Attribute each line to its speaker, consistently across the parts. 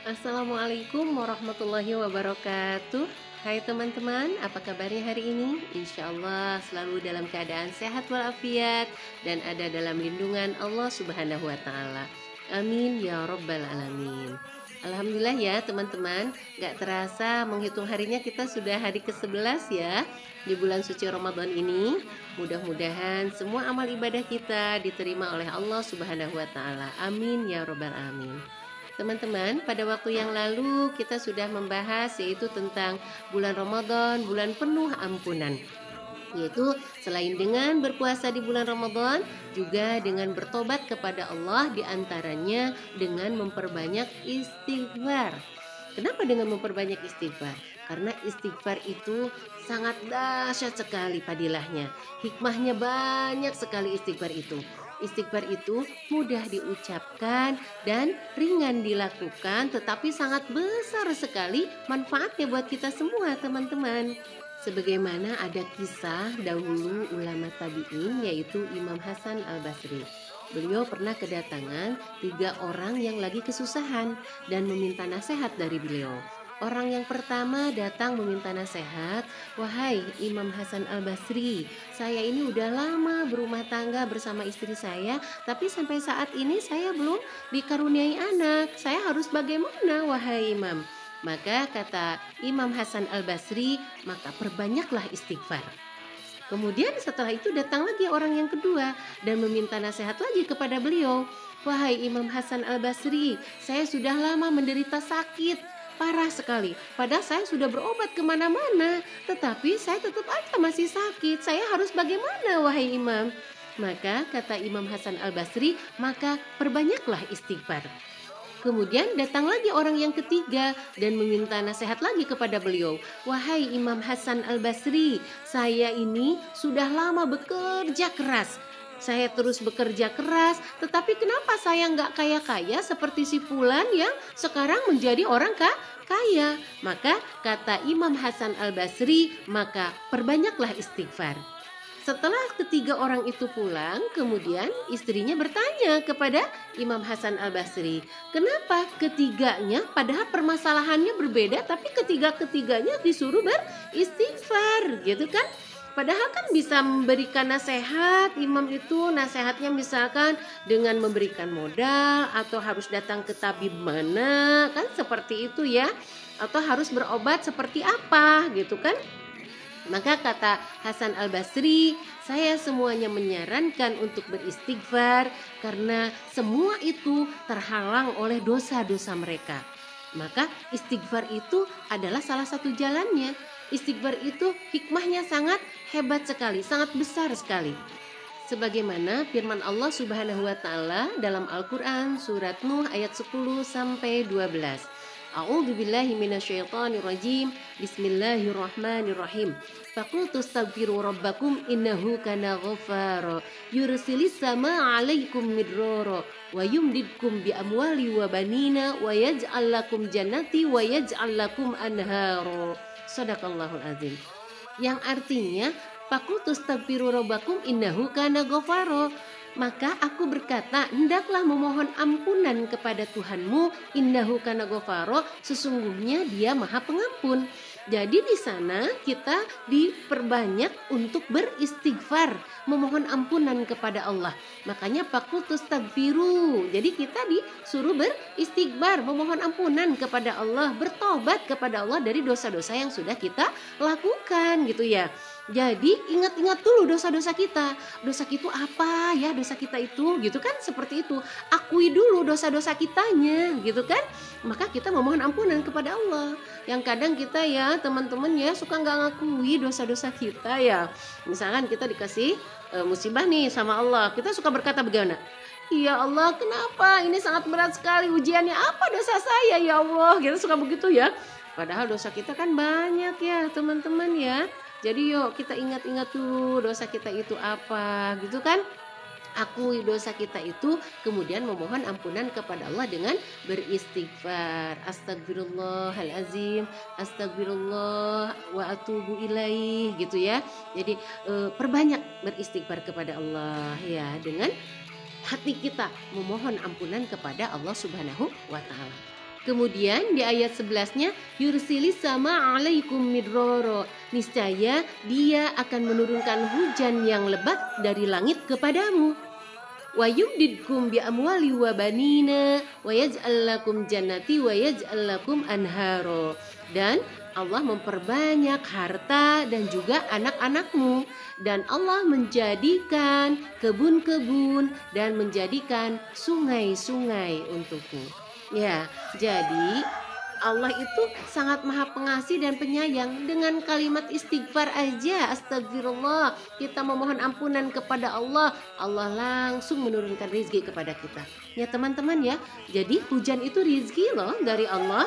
Speaker 1: Assalamualaikum warahmatullahi wabarakatuh. Hai teman-teman, apa kabarnya hari ini? Insya Allah selalu dalam keadaan sehat walafiat dan ada dalam lindungan Allah Subhanahu wa Ta'ala. Amin ya Rabbal 'Alamin. Alhamdulillah ya teman-teman, gak terasa menghitung harinya kita sudah hari ke-11 ya di bulan suci Ramadan ini. Mudah-mudahan semua amal ibadah kita diterima oleh Allah Subhanahu wa Ta'ala. Amin ya Rabbal 'Alamin. Teman-teman, pada waktu yang lalu kita sudah membahas yaitu tentang bulan Ramadan, bulan penuh ampunan. Yaitu selain dengan berpuasa di bulan Ramadan, juga dengan bertobat kepada Allah, diantaranya dengan memperbanyak istighfar. Kenapa dengan memperbanyak istighfar? Karena istighfar itu sangat dahsyat sekali padilahnya. Hikmahnya banyak sekali istighfar itu. Istighfar itu mudah diucapkan dan ringan dilakukan, tetapi sangat besar sekali manfaatnya buat kita semua teman-teman. Sebagaimana ada kisah dahulu ulama tabi'in yaitu Imam Hasan al-Basri. Beliau pernah kedatangan 3 orang yang lagi kesusahan dan meminta nasihat dari beliau. Orang yang pertama datang meminta nasihat, "Wahai Imam Hasan al-Basri, saya ini udah lama berumah tangga bersama istri saya, tapi sampai saat ini saya belum dikaruniai anak. Saya harus bagaimana, wahai Imam?" Maka kata Imam Hasan al-Basri, "Maka perbanyaklah istighfar." Kemudian setelah itu datang lagi orang yang kedua dan meminta nasihat lagi kepada beliau, "Wahai Imam Hasan al-Basri, saya sudah lama menderita sakit parah sekali. Padahal saya sudah berobat kemana-mana, tetapi saya tetap aja masih sakit. Saya harus bagaimana, wahai Imam?" Maka kata Imam Hasan al-Basri, "Maka perbanyaklah istighfar." Kemudian datang lagi orang yang ketiga dan meminta nasihat lagi kepada beliau, "Wahai Imam Hasan al-Basri, saya ini sudah lama bekerja keras. Saya terus bekerja keras, tetapi kenapa saya nggak kaya-kaya seperti si Fulan yang sekarang menjadi orang kaya?" Maka kata Imam Hasan al-Basri, "Maka perbanyaklah istighfar." Setelah ketiga orang itu pulang, kemudian istrinya bertanya kepada Imam Hasan al-Basri, "Kenapa ketiganya padahal permasalahannya berbeda, tapi ketiga-ketiganya disuruh beristighfar?" Gitu kan? Padahal kan bisa memberikan nasihat, imam itu nasihatnya misalkan dengan memberikan modal, atau harus datang ke tabib mana, kan seperti itu ya. Atau harus berobat seperti apa gitu kan. Maka kata Hasan al-Basri, "Saya semuanya menyarankan untuk beristighfar karena semua itu terhalang oleh dosa-dosa mereka." Maka istighfar itu adalah salah satu jalannya. Istighfar itu hikmahnya sangat hebat sekali, sangat besar sekali. Sebagaimana firman Allah Subhanahu wa Ta'ala dalam Al-Qur'an surat Nuh ayat 10 sampai 12. A'udzubillahi minasyaitonirrajim. Bismillahirrahmanirrahim. Faqultu astaghfiru rabbakum innahu kana ghaffara yursilis samaa 'alaikum midrara wa yumdidkum bi amwali wa banina wa yaj'al lakum jannati wa yaj'al lakum anhara. Shadaqallahul azim. Yang artinya, "Faqultu astaghfiru rabbakum innahu kana ghaffara." Maka aku berkata, hendaklah memohon ampunan kepada Tuhanmu, innahu kana ghafara, sesungguhnya Dia Maha Pengampun. Jadi di sana kita diperbanyak untuk beristighfar, memohon ampunan kepada Allah. Makanya faqultu astaghfiru. Jadi kita disuruh beristighfar, memohon ampunan kepada Allah, bertobat kepada Allah dari dosa-dosa yang sudah kita lakukan gitu ya. Jadi ingat-ingat dulu dosa-dosa kita. Dosa kita apa ya, dosa kita itu gitu kan, seperti itu. Akui dulu dosa-dosa kitanya gitu kan. Maka kita memohon ampunan kepada Allah. Yang kadang kita ya teman-teman ya suka nggak ngakui dosa-dosa kita ya. Misalkan kita dikasih musibah nih sama Allah, kita suka berkata bagaimana? "Ya Allah, kenapa ini sangat berat sekali ujiannya, apa dosa saya ya Allah?" Kita suka begitu ya. Padahal dosa kita kan banyak ya teman-teman ya. Jadi yuk kita ingat-ingat dulu dosa kita itu apa gitu kan. Akui dosa kita itu, kemudian memohon ampunan kepada Allah dengan beristighfar. Astagfirullahalazim, astagfirullah wa atubu ilaih gitu ya. Jadi perbanyak beristighfar kepada Allah ya, dengan hati kita memohon ampunan kepada Allah Subhanahu wa Ta'ala. Kemudian di ayat 11-nya, yursilis sama alaikum midroro. Niscaya dia akan menurunkan hujan yang lebat dari langit kepadamu. Wa yumdidkum bi amwali wa banina wa yaj'al lakum jannati wa yaj'al lakum anharo. Dan Allah memperbanyak harta dan juga anak-anakmu, dan Allah menjadikan kebun-kebun dan menjadikan sungai-sungai untukmu. Ya, jadi Allah itu sangat maha pengasih dan penyayang. Dengan kalimat istighfar aja, astagfirullah, kita memohon ampunan kepada Allah, Allah langsung menurunkan rezeki kepada kita. Ya teman-teman ya, jadi hujan itu rezeki loh dari Allah.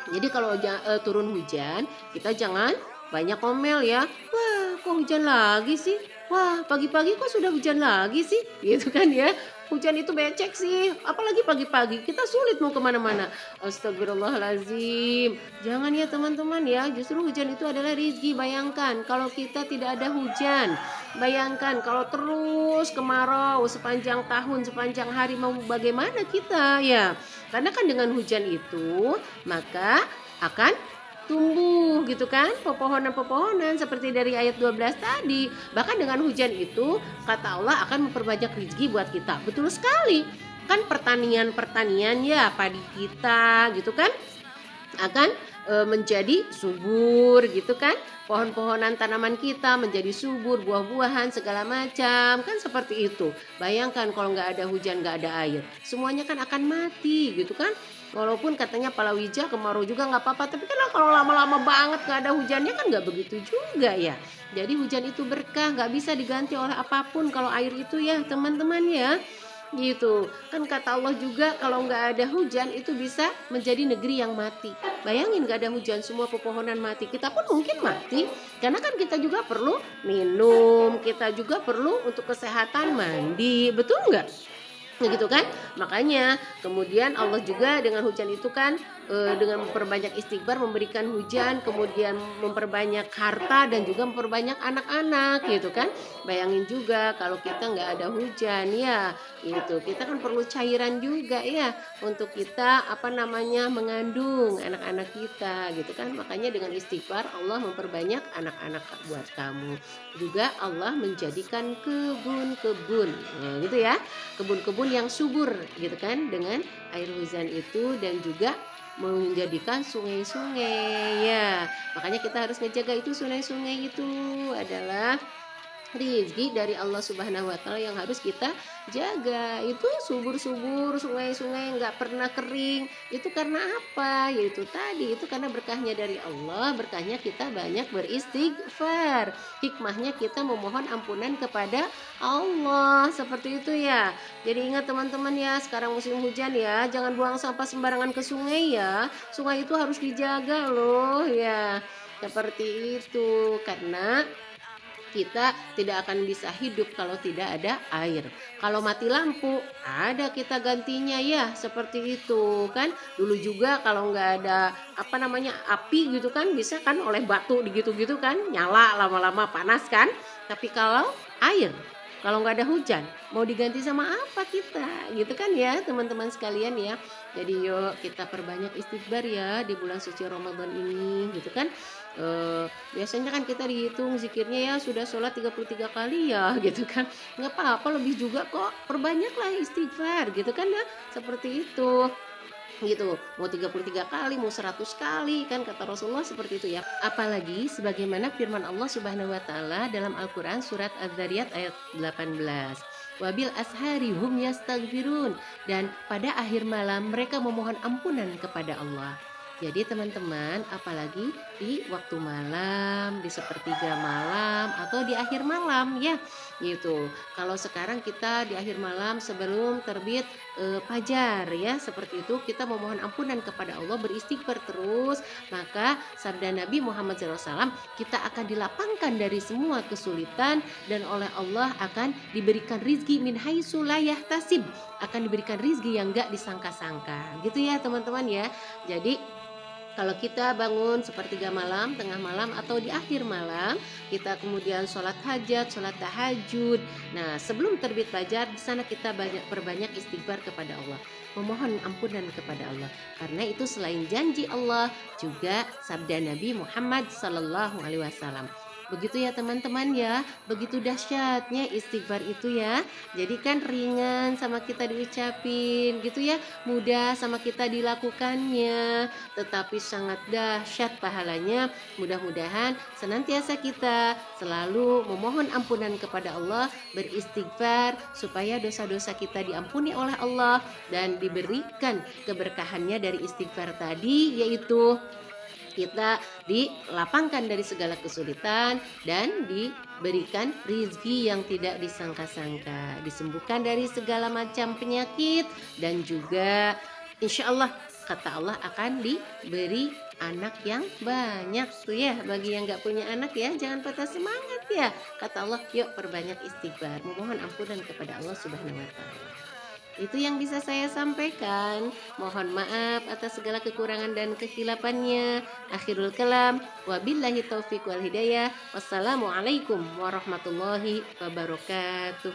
Speaker 1: Jadi kalau turun hujan, kita jangan banyak ngomel ya. Wah, kok hujan lagi sih? Wah, pagi-pagi kok sudah hujan lagi sih? Gitu kan ya. Hujan itu becek sih, apalagi pagi-pagi, kita sulit mau kemana-mana. Astagfirullahaladzim. Jangan ya teman-teman ya, justru hujan itu adalah rezeki. Bayangkan kalau kita tidak ada hujan. Bayangkan kalau terus kemarau sepanjang tahun, sepanjang hari, mau bagaimana kita ya. Karena kan dengan hujan itu, maka akan tumbuh gitu kan, pepohonan-pepohonan seperti dari ayat 12 tadi. Bahkan dengan hujan itu kata Allah akan memperbanyak rezeki buat kita. Betul sekali. Kan pertanian ya, padi kita gitu kan akan menjadi subur gitu kan. Pohon-pohonan tanaman kita menjadi subur, buah-buahan segala macam, kan seperti itu. Bayangkan kalau nggak ada hujan, nggak ada air, semuanya kan akan mati gitu kan. Walaupun katanya palawija kemarau juga nggak apa-apa, tapi kan kalau lama-lama banget nggak ada hujannya kan nggak begitu juga ya. Jadi hujan itu berkah, nggak bisa diganti oleh apapun kalau air itu ya teman-teman ya. Gitu kan kata Allah juga, kalau nggak ada hujan itu bisa menjadi negeri yang mati. Bayangin nggak ada hujan, semua pepohonan mati, kita pun mungkin mati. Karena kan kita juga perlu minum, kita juga perlu untuk kesehatan mandi, betul nggak? Gitu kan, makanya kemudian Allah juga dengan hujan itu kan dengan memperbanyak istighfar memberikan hujan, kemudian memperbanyak harta dan juga memperbanyak anak-anak gitu kan. Bayangin juga kalau kita nggak ada hujan ya, itu kita kan perlu cairan juga ya untuk kita mengandung anak-anak kita gitu kan. Makanya dengan istighfar Allah memperbanyak anak-anak buat kamu. Juga Allah menjadikan kebun-kebun gitu ya, kebun-kebun yang subur gitu kan dengan air hujan itu, dan juga menjadikan sungai-sungai ya. Makanya kita harus menjaga itu, sungai-sungai itu adalah rezeki dari Allah Subhanahu wa Ta'ala yang harus kita jaga. Itu subur-subur, sungai-sungai nggak pernah kering. Itu karena apa? Yaitu tadi, itu karena berkahnya dari Allah, berkahnya kita banyak beristighfar, hikmahnya kita memohon ampunan kepada Allah, seperti itu ya. Jadi ingat teman-teman ya, sekarang musim hujan ya, jangan buang sampah sembarangan ke sungai ya. Sungai itu harus dijaga loh ya, seperti itu. Karena kita tidak akan bisa hidup kalau tidak ada air. Kalau mati lampu, ada kita gantinya ya, seperti itu kan. Dulu juga kalau nggak ada api gitu kan, bisa kan oleh batu gitu-gitu kan, nyala lama-lama panas kan. Tapi kalau air, kalau nggak ada hujan, mau diganti sama apa kita gitu kan ya teman-teman sekalian ya. Jadi yuk kita perbanyak istighfar ya di bulan suci Ramadan ini gitu kan. Biasanya kan kita dihitung zikirnya ya sudah sholat 33 kali ya gitu kan, nggak apa-apa lebih juga kok, perbanyaklah istighfar gitu kan ya, seperti itu gitu. Mau 33 kali, mau 100 kali kan kata Rasulullah, seperti itu ya. Apalagi sebagaimana firman Allah Subhanahu wa Ta'ala dalam Al-Quran surat Az-Zariyat ayat 18, wabil ashari hum yastaghfirun, dan pada akhir malam mereka memohon ampunan kepada Allah. Jadi teman-teman, apalagi di waktu malam, di sepertiga malam, atau di akhir malam ya gitu. Kalau sekarang kita di akhir malam sebelum terbit fajar ya, seperti itu kita memohon ampunan kepada Allah, beristighfar terus, maka sabda Nabi Muhammad SAW, kita akan dilapangkan dari semua kesulitan, dan oleh Allah akan diberikan rizki min haitsu la yahtasib, akan diberikan rizki yang gak disangka-sangka gitu ya teman-teman ya. Jadi Kalau kita bangun sepertiga malam, tengah malam, atau di akhir malam, kita kemudian sholat hajat, sholat tahajud. Nah, sebelum terbit fajar, di sana kita perbanyak istighfar kepada Allah, memohon ampunan kepada Allah. Karena itu selain janji Allah, juga sabda Nabi Muhammad Sallallahu Alaihi Wasallam. Begitu ya teman-teman ya, begitu dahsyatnya istighfar itu ya. Jadi kan ringan sama kita diucapin gitu ya, mudah sama kita dilakukannya, tetapi sangat dahsyat pahalanya. Mudah-mudahan senantiasa kita selalu memohon ampunan kepada Allah, beristighfar supaya dosa-dosa kita diampuni oleh Allah dan diberikan keberkahannya dari istighfar tadi, yaitu kita dilapangkan dari segala kesulitan dan diberikan rizki yang tidak disangka-sangka, disembuhkan dari segala macam penyakit, dan juga insya Allah kata Allah akan diberi anak yang banyak tuh ya. Bagi yang gak punya anak ya, jangan patah semangat ya. Kata Allah, yuk perbanyak istighfar, memohon ampunan kepada Allah Subhanahu wa Ta'ala. Itu yang bisa saya sampaikan. Mohon maaf atas segala kekurangan dan kehilafannya. Akhirul kalam, wabillahi taufiq wal hidayah. Wassalamualaikum warahmatullahi wabarakatuh.